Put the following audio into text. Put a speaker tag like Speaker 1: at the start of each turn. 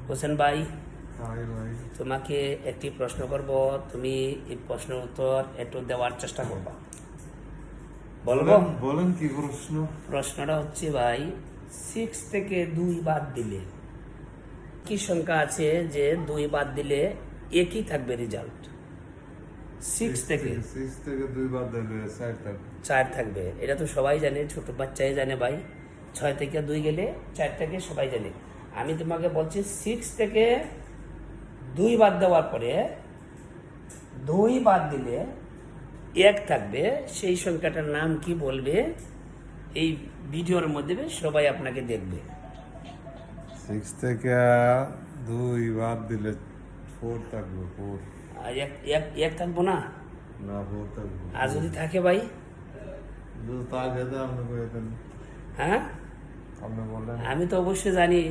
Speaker 1: হোসেন ভাই,
Speaker 2: হাই ভাই।
Speaker 1: তোমাকে একটি প্রশ্ন করব, তুমি এই প্রশ্নের উত্তর একটু দেওয়ার চেষ্টা করবা। বলবো?
Speaker 2: বলেন কি প্রশ্ন?
Speaker 1: প্রশ্নটা হচ্ছে ভাই, 6 থেকে 2 বাদ দিলে কি সংখ্যা আছে যে 2 বাদ দিলে একই থাকবে রেজাল্ট? 6 থেকে
Speaker 2: 2 বাদ দিলে 4 থাকবে।
Speaker 1: 4 থাকবে, এটা তো সবাই জানে, ছোট বাচ্চাই জানে ভাই। 6 থেকে 2 গেলে 4 থেকে সবাই জানে। আমি তোমাকে বলছি 6 থেকে 2 বাদ দেওয়ার পরে 2 বাদ দিলে 1 থাকবে, সেই সংখ্যাটার নাম কি বলবে? এই ভিডিওর মধ্যে সবাই আপনাকে দেখবে।
Speaker 2: 6 থেকে 2 বাদ দিলে 4 থাকবে। 4
Speaker 1: আর এক থাকবো না?
Speaker 2: না, 4 থাকবে।
Speaker 1: আর যদি থাকে ভাই?
Speaker 2: যদি থাকে তো আপনি বলে দেন।
Speaker 1: হ্যাঁ,
Speaker 2: আপনি বলেন।
Speaker 1: আমি তো অবশ্যই জানি